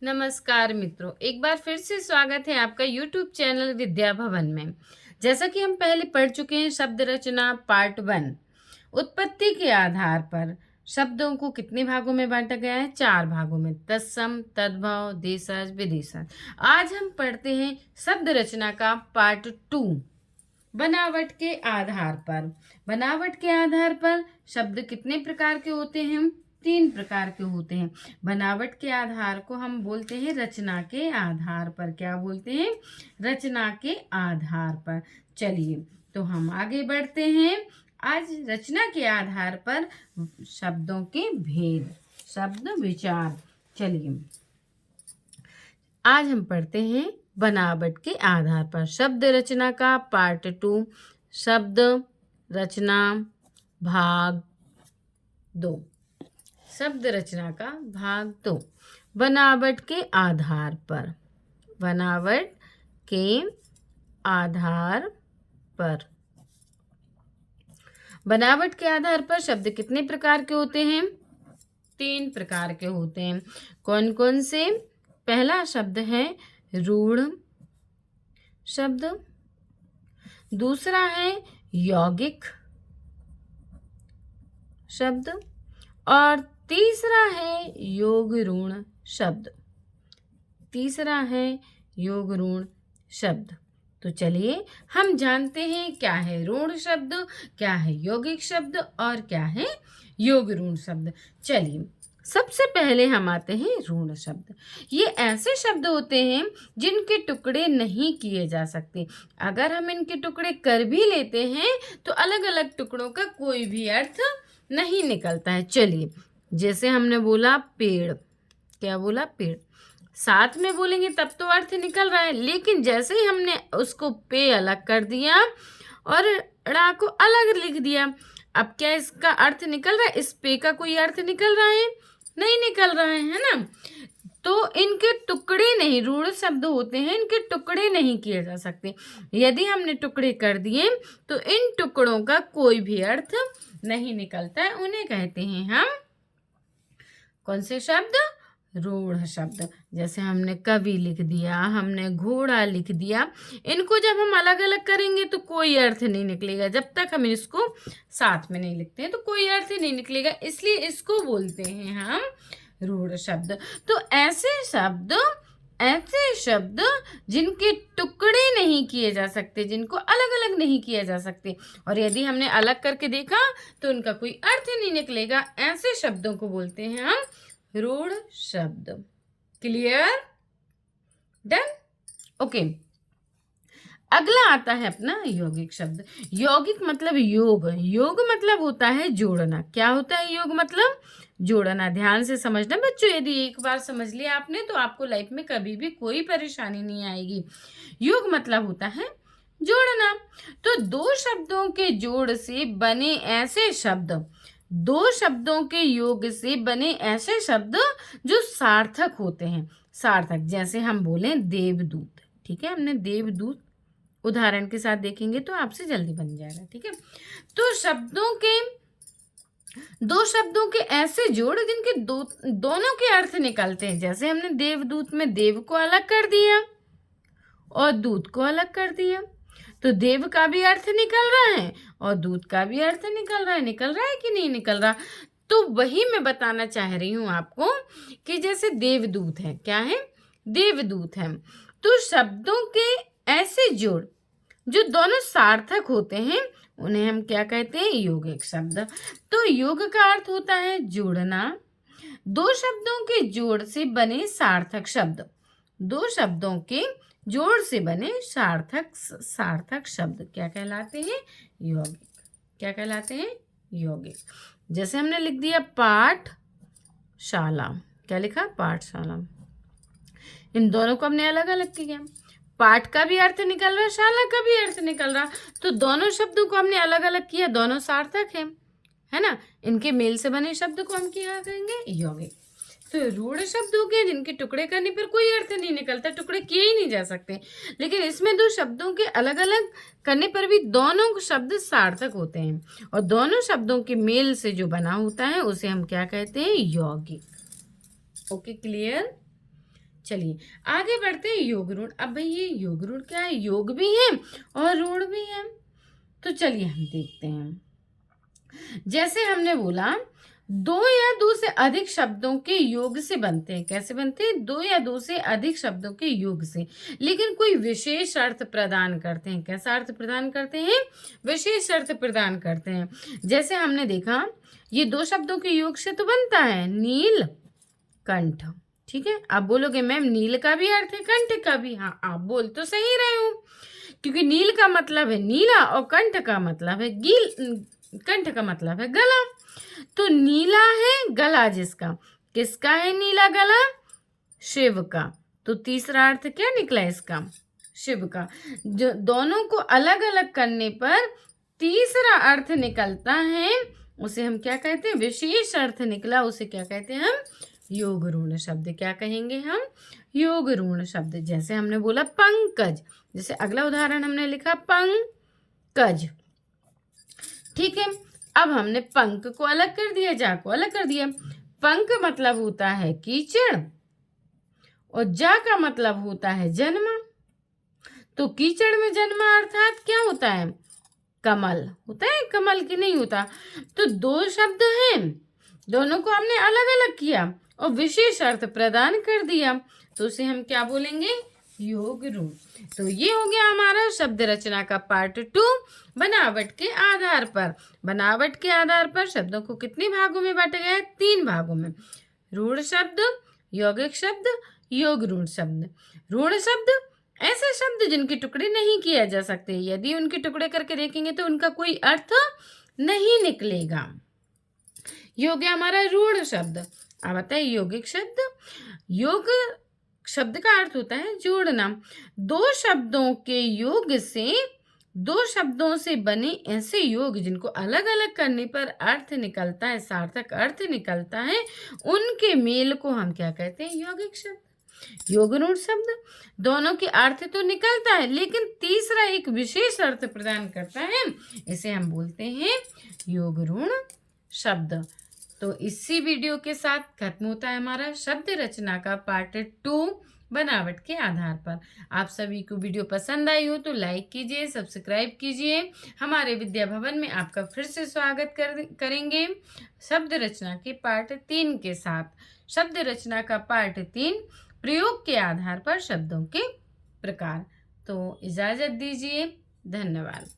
नमस्कार मित्रों, एक बार फिर से स्वागत है आपका YouTube चैनल विद्या भवन में। जैसा कि हम पहले पढ़ चुके हैं शब्द रचना पार्ट 1। उत्पत्ति के आधार पर शब्दों को कितने भागों में बांटा गया है? 4 भागों में, तत्सम, तद्भव, देशज, विदेशज। आज हम पढ़ते हैं शब्द रचना का पार्ट 2। बनावट के आधार पर। बनावट के आधार पर शब्द कितने प्रकार के होते हैं? 3 प्रकार के होते हैं। बनावट के आधार को हम बोलते हैं रचना के आधार पर। क्या बोलते हैं? रचना के आधार पर। चलिए तो हम आगे बढ़ते हैं। आज रचना के आधार पर शब्दों के भेद, शब्द विचार। चलिए आज हम पढ़ते हैं बनावट के आधार पर शब्द रचना का पार्ट 2। शब्द रचना भाग 2। शब्द रचना का भाग 2। बनावट के आधार पर। बनावट के आधार पर। बनावट के आधार पर शब्द कितने प्रकार के होते हैं? 3 प्रकार के होते हैं। कौन कौन से? पहला शब्द है रूढ़ शब्द, दूसरा है यौगिक शब्द और तीसरा है योग ऋण शब्द। तीसरा है योग ऋण शब्द। तो चलिए हम जानते हैं क्या है ऋण शब्द, क्या है यौगिक शब्द और क्या है योग ऋण शब्द। चलिए सबसे पहले हम आते हैं ऋण शब्द। ये ऐसे शब्द होते हैं जिनके टुकड़े नहीं किए जा सकते। अगर हम इनके टुकड़े कर भी लेते हैं तो अलग अलग टुकड़ों का कोई भी अर्थ नहीं निकलता है। चलिए जैसे हमने बोला पेड़। क्या बोला? पेड़। साथ में बोलेंगे तब तो अर्थ निकल रहा है, लेकिन जैसे ही हमने उसको पे अलग कर दिया और ड़ा को अलग लिख दिया, अब क्या इसका अर्थ निकल रहा है? इस पे का कोई अर्थ निकल रहा है? नहीं निकल रहा है ना। तो इनके टुकड़े नहीं, रूढ़ शब्द होते हैं, इनके टुकड़े नहीं किए जा सकते। यदि हमने टुकड़े कर दिए तो इन टुकड़ों का कोई भी अर्थ नहीं निकलता है। उन्हें कहते हैं हम कौन से शब्द? रूढ़ शब्द। जैसे हमने कवि लिख दिया, हमने घोड़ा लिख दिया। इनको जब हम अलग अलग करेंगे तो कोई अर्थ नहीं निकलेगा। जब तक हम इसको साथ में नहीं लिखते हैं तो कोई अर्थ नहीं निकलेगा, इसलिए इसको बोलते हैं हम रूढ़ शब्द। तो ऐसे शब्द जिनके टुकड़े नहीं किए जा सकते, जिनको अलग अलग नहीं किया जा सकते, और यदि हमने अलग करके देखा तो उनका कोई अर्थ नहीं निकलेगा, ऐसे शब्दों को बोलते हैं हम रूढ़ शब्द। क्लियर? डन? ओके। अगला आता है अपना यौगिक शब्द। यौगिक मतलब योग। योग मतलब होता है जोड़ना। क्या होता है योग मतलब? जोड़ना। ध्यान से समझना बच्चों, यदि एक बार समझ लिया आपने तो आपको लाइफ में कभी भी कोई परेशानी नहीं आएगी। योग मतलब होता है जोड़ना। तो दो शब्दों के जोड़ से बने ऐसे शब्द, दो शब्दों के योग से बने ऐसे शब्द जो सार्थक होते हैं। सार्थक, जैसे हम बोले देवदूत। ठीक है, हमने देवदूत उदाहरण के साथ देखेंगे तो आपसे जल्दी बन जाएगा। ठीक है, तो दो शब्दों के ऐसे जोड़ जिनके दोनों के अर्थ निकलते हैं। जैसे हमने देवदूत में देव को अलग कर दिया और दूत को अलग कर दिया, तो देव का भी अर्थ निकल रहा है और दूत का भी अर्थ निकल रहा है। निकल रहा है कि नहीं निकल रहा? तो वही मैं बताना चाह रही हूं आपको कि जैसे देवदूत है, क्या है? देवदूत है। तो शब्दों के ऐसे जोड़ जो दोनों सार्थक होते हैं उन्हें हम क्या कहते हैं? यौगिक शब्द। तो योग का अर्थ होता है जोड़ना। दो शब्दों के जोड़ से बने सार्थक शब्द, दो शब्दों के जोड़ से बने सार्थक शब्द क्या कहलाते हैं? यौगिक। क्या कहलाते हैं? यौगिक। जैसे हमने लिख दिया पाठशाला। क्या लिखा? पाठशाला। इन दोनों को हमने अलग अलग किया। पाठ का भी अर्थ निकल रहा, शाला का भी अर्थ निकल रहा, तो दोनों शब्दों को हमने अलग अलग किया, दोनों सार्थक है ना। इनके मेल से बने शब्द को हम क्या कहेंगे? यौगिक। तो रूढ़ शब्द हो गए जिनके टुकड़े करने पर कोई अर्थ नहीं निकलता, टुकड़े किए ही नहीं जा सकते। लेकिन इसमें दो शब्दों के अलग अलग करने पर भी दोनों शब्द सार्थक होते हैं, और दोनों शब्दों के मेल से जो बना होता है उसे हम क्या कहते हैं? यौगिक। Okay, clear? चलिए आगे बढ़ते हैं योग ऋण। अब भाई ये योग ऋण क्या है, योग भी है और ऋण भी है। तो चलिए हम देखते हैं। जैसे हमने बोला दो या दो से अधिक शब्दों के योग से बनते हैं। कैसे बनते हैं, दो या दो से अधिक शब्दों के योग से, लेकिन कोई विशेष अर्थ प्रदान करते हैं। कैसा अर्थ प्रदान करते हैं, विशेष अर्थ प्रदान करते हैं। जैसे हमने देखा ये दो शब्दों के योग से तो बनता है नील कंठ। ठीक है, आप बोलोगे मैम नील का भी अर्थ है कंठ का भी। हाँ, आप बोल तो सही रहे हो, क्योंकि नील का मतलब है नीला और कंठ का मतलब है कंठ का मतलब है गला। तो नीला है गला जिसका, किसका है नीला गला, शिव का। तो तीसरा अर्थ क्या निकला इसका, शिव का। जो दोनों को अलग अलग करने पर तीसरा अर्थ निकलता है, उसे हम क्या कहते हैं, विशेष अर्थ निकला, उसे क्या कहते हैं हम, योग ऋण शब्द। क्या कहेंगे हम, योग ऋण शब्द। जैसे हमने बोला पंकज, जैसे अगला उदाहरण हमने लिखा पंकज। ठीक है, अब हमने पंक को अलग कर दिया, जा को अलग कर दिया। पंक मतलब होता है कीचड़ और जा का मतलब होता है जन्मा। तो कीचड़ में जन्मा अर्थात क्या होता है, कमल होता है, कमल की नहीं होता। तो दो शब्द हैं, दोनों को हमने अलग अलग किया और विशेष अर्थ प्रदान कर दिया, तो उसे हम क्या बोलेंगे, योग ऋण। तो ये हो गया हमारा शब्द रचना का पार्ट 2, बनावट के आधार पर। बनावट के आधार पर शब्दों को कितने भागों में बांटा गया है, 3 भागों में। ऋण शब्द, यौगिक शब्द, योग ऋण शब्द। ऋण शब्द ऐसे शब्द जिनके टुकड़े नहीं किए जा सकते, यदि उनके टुकड़े करके देखेंगे तो उनका कोई अर्थ नहीं निकलेगा। ये हो गया हमारा ऋण शब्द। अब आता है यौगिक शब्द। योग शब्द का अर्थ होता है जोड़ना। दो शब्दों के योग से, दो शब्दों से बने ऐसे योग जिनको अलग अलग करने पर अर्थ निकलता है, सार्थक अर्थ निकलता है, उनके मेल को हम क्या कहते हैं, यौगिक शब्द। योग ऋण शब्द दोनों के अर्थ तो निकलता है, लेकिन तीसरा एक विशेष अर्थ प्रदान करता है, इसे हम बोलते हैं योग ऋण शब्द। तो इसी वीडियो के साथ खत्म होता है हमारा शब्द रचना का पार्ट 2, बनावट के आधार पर। आप सभी को वीडियो पसंद आई हो तो लाइक कीजिए, सब्सक्राइब कीजिए। हमारे विद्या भवन में आपका फिर से स्वागत करेंगे शब्द रचना के पार्ट 3 के साथ। शब्द रचना का पार्ट 3, प्रयोग के आधार पर शब्दों के प्रकार। तो इजाजत दीजिए, धन्यवाद।